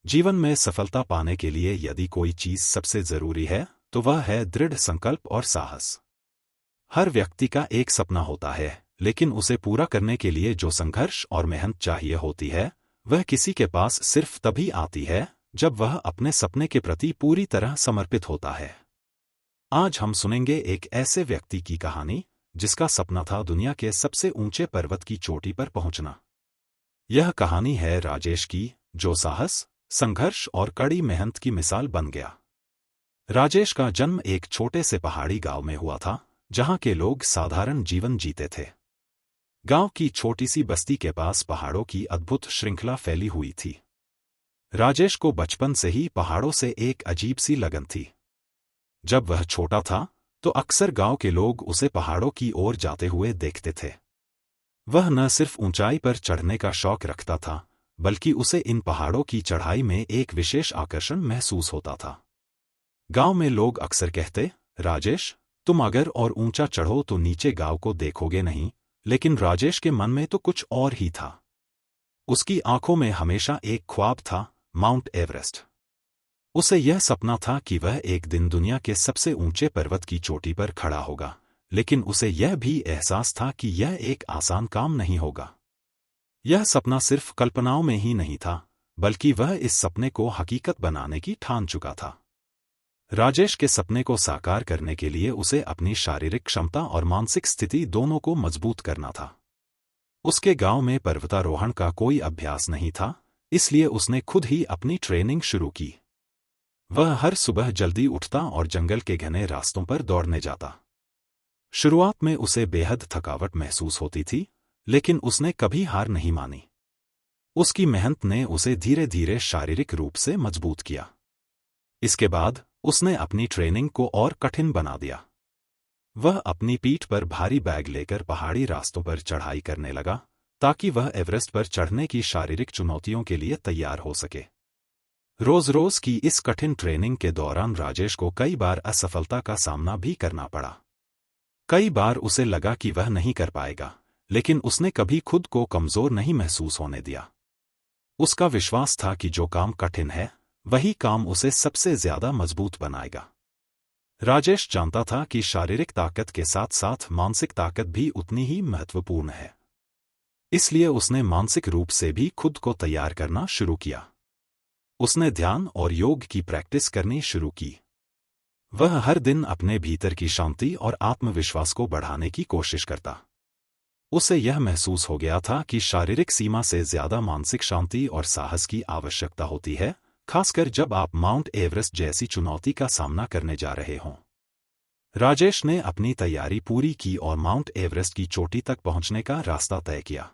जीवन में सफलता पाने के लिए यदि कोई चीज सबसे जरूरी है तो वह है दृढ़ संकल्प और साहस। हर व्यक्ति का एक सपना होता है, लेकिन उसे पूरा करने के लिए जो संघर्ष और मेहनत चाहिए होती है वह किसी के पास सिर्फ तभी आती है जब वह अपने सपने के प्रति पूरी तरह समर्पित होता है। आज हम सुनेंगे एक ऐसे व्यक्ति की कहानी जिसका सपना था दुनिया के सबसे ऊंचे पर्वत की चोटी पर पहुंचना। यह कहानी है राजेश की, जो साहस, संघर्ष और कड़ी मेहनत की मिसाल बन गया। राजेश का जन्म एक छोटे से पहाड़ी गांव में हुआ था, जहां के लोग साधारण जीवन जीते थे। गांव की छोटी सी बस्ती के पास पहाड़ों की अद्भुत श्रृंखला फैली हुई थी। राजेश को बचपन से ही पहाड़ों से एक अजीब सी लगन थी। जब वह छोटा था तो अक्सर गांव के लोग उसे पहाड़ों की ओर जाते हुए देखते थे। वह न सिर्फ ऊंचाई पर चढ़ने का शौक रखता था, बल्कि उसे इन पहाड़ों की चढ़ाई में एक विशेष आकर्षण महसूस होता था। गांव में लोग अक्सर कहते, राजेश, तुम अगर और ऊंचा चढ़ो तो नीचे गांव को देखोगे नहीं, लेकिन राजेश के मन में तो कुछ और ही था। उसकी आंखों में हमेशा एक ख्वाब था, माउंट एवरेस्ट। उसे यह सपना था कि वह एक दिन दुनिया के सबसे ऊंचे पर्वत की चोटी पर खड़ा होगा, लेकिन उसे यह भी एहसास था कि यह एक आसान काम नहीं होगा। यह सपना सिर्फ कल्पनाओं में ही नहीं था, बल्कि वह इस सपने को हकीकत बनाने की ठान चुका था। राजेश के सपने को साकार करने के लिए उसे अपनी शारीरिक क्षमता और मानसिक स्थिति दोनों को मजबूत करना था। उसके गांव में पर्वतारोहण का कोई अभ्यास नहीं था, इसलिए उसने खुद ही अपनी ट्रेनिंग शुरू की। वह हर सुबह जल्दी उठता और जंगल के घने रास्तों पर दौड़ने जाता। शुरुआत में उसे बेहद थकावट महसूस होती थी, लेकिन उसने कभी हार नहीं मानी। उसकी मेहनत ने उसे धीरे धीरे शारीरिक रूप से मजबूत किया। इसके बाद उसने अपनी ट्रेनिंग को और कठिन बना दिया। वह अपनी पीठ पर भारी बैग लेकर पहाड़ी रास्तों पर चढ़ाई करने लगा, ताकि वह एवरेस्ट पर चढ़ने की शारीरिक चुनौतियों के लिए तैयार हो सके। रोज-रोज की इस कठिन ट्रेनिंग के दौरान राजेश को कई बार असफलता का सामना भी करना पड़ा। कई बार उसे लगा कि वह नहीं कर पाएगा, लेकिन उसने कभी खुद को कमजोर नहीं महसूस होने दिया। उसका विश्वास था कि जो काम कठिन है, वही काम उसे सबसे ज्यादा मजबूत बनाएगा। राजेश जानता था कि शारीरिक ताकत के साथ साथ मानसिक ताकत भी उतनी ही महत्वपूर्ण है। इसलिए उसने मानसिक रूप से भी खुद को तैयार करना शुरू किया। उसने ध्यान और योग की प्रैक्टिस करनी शुरू की। वह हर दिन अपने भीतर की शांति और आत्मविश्वास को बढ़ाने की कोशिश करता। उसे यह महसूस हो गया था कि शारीरिक सीमा से ज्यादा मानसिक शांति और साहस की आवश्यकता होती है, खासकर जब आप माउंट एवरेस्ट जैसी चुनौती का सामना करने जा रहे हों। राजेश ने अपनी तैयारी पूरी की और माउंट एवरेस्ट की चोटी तक पहुंचने का रास्ता तय किया।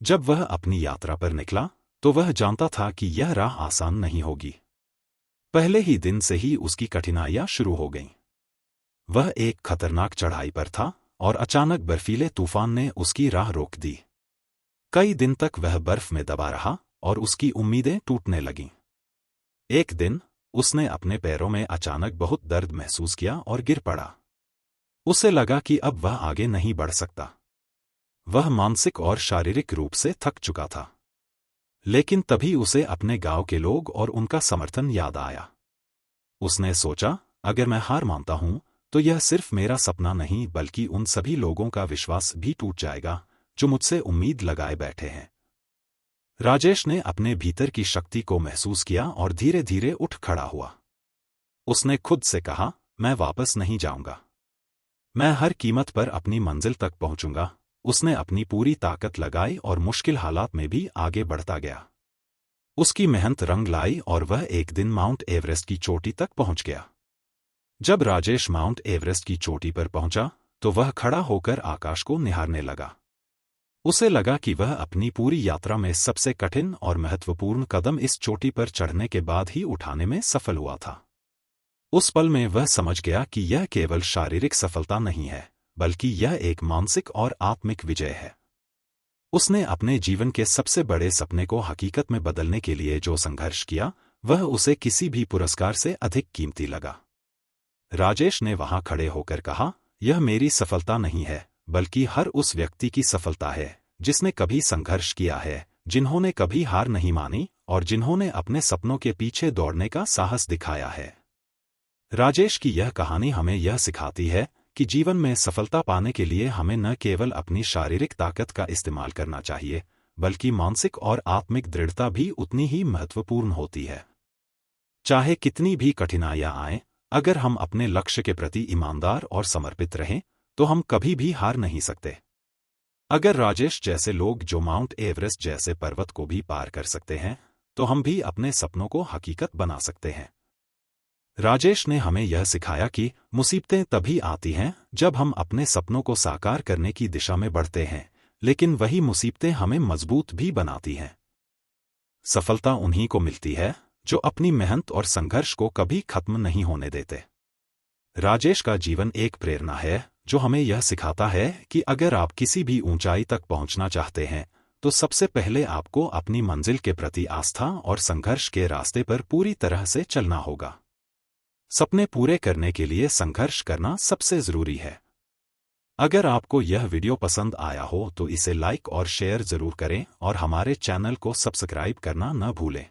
जब वह अपनी यात्रा पर निकला तो वह जानता था कि यह राह आसान नहीं होगी। पहले ही दिन से ही उसकी कठिनाइयां शुरू हो गईं। वह एक खतरनाक चढ़ाई पर था और अचानक बर्फीले तूफान ने उसकी राह रोक दी। कई दिन तक वह बर्फ में दबा रहा और उसकी उम्मीदें टूटने लगीं। एक दिन उसने अपने पैरों में अचानक बहुत दर्द महसूस किया और गिर पड़ा। उसे लगा कि अब वह आगे नहीं बढ़ सकता। वह मानसिक और शारीरिक रूप से थक चुका था। लेकिन तभी उसे अपने गांव के लोग और उनका समर्थन याद आया। उसने सोचा, अगर मैं हार मानता हूं तो यह सिर्फ मेरा सपना नहीं बल्कि उन सभी लोगों का विश्वास भी टूट जाएगा जो मुझसे उम्मीद लगाए बैठे हैं। राजेश ने अपने भीतर की शक्ति को महसूस किया और धीरे धीरे उठ खड़ा हुआ। उसने खुद से कहा, मैं वापस नहीं जाऊंगा। मैं हर कीमत पर अपनी मंजिल तक पहुंचूंगा। उसने अपनी पूरी ताकत लगाई और मुश्किल हालात में भी आगे बढ़ता गया। उसकी मेहनत रंग लाई और वह एक दिन माउंट एवरेस्ट की चोटी तक पहुंच गया। जब राजेश माउंट एवरेस्ट की चोटी पर पहुंचा तो वह खड़ा होकर आकाश को निहारने लगा। उसे लगा कि वह अपनी पूरी यात्रा में सबसे कठिन और महत्वपूर्ण कदम इस चोटी पर चढ़ने के बाद ही उठाने में सफल हुआ था। उस पल में वह समझ गया कि यह केवल शारीरिक सफलता नहीं है, बल्कि यह एक मानसिक और आत्मिक विजय है। उसने अपने जीवन के सबसे बड़े सपने को हकीकत में बदलने के लिए जो संघर्ष किया, वह उसे किसी भी पुरस्कार से अधिक कीमती लगा। राजेश ने वहां खड़े होकर कहा, यह मेरी सफलता नहीं है, बल्कि हर उस व्यक्ति की सफलता है जिसने कभी संघर्ष किया है, जिन्होंने कभी हार नहीं मानी और जिन्होंने अपने सपनों के पीछे दौड़ने का साहस दिखाया है। राजेश की यह कहानी हमें यह सिखाती है कि जीवन में सफलता पाने के लिए हमें न केवल अपनी शारीरिक ताकत का इस्तेमाल करना चाहिए, बल्कि मानसिक और आत्मिक दृढ़ता भी उतनी ही महत्वपूर्ण होती है। चाहे कितनी भी कठिनाइयां आएं, अगर हम अपने लक्ष्य के प्रति ईमानदार और समर्पित रहें, तो हम कभी भी हार नहीं सकते। अगर राजेश जैसे लोग जो माउंट एवरेस्ट जैसे पर्वत को भी पार कर सकते हैं, तो हम भी अपने सपनों को हकीकत बना सकते हैं। राजेश ने हमें यह सिखाया कि मुसीबतें तभी आती हैं जब हम अपने सपनों को साकार करने की दिशा में बढ़ते हैं, लेकिन वही मुसीबतें हमें मजबूत भी बनाती हैं। सफलता उन्हीं को मिलती है जो अपनी मेहनत और संघर्ष को कभी खत्म नहीं होने देते। राजेश का जीवन एक प्रेरणा है जो हमें यह सिखाता है कि अगर आप किसी भी ऊंचाई तक पहुंचना चाहते हैं, तो सबसे पहले आपको अपनी मंजिल के प्रति आस्था और संघर्ष के रास्ते पर पूरी तरह से चलना होगा। सपने पूरे करने के लिए संघर्ष करना सबसे जरूरी है। अगर आपको यह वीडियो पसंद आया हो तो इसे लाइक और शेयर जरूर करें और हमारे चैनल को सब्सक्राइब करना न भूलें।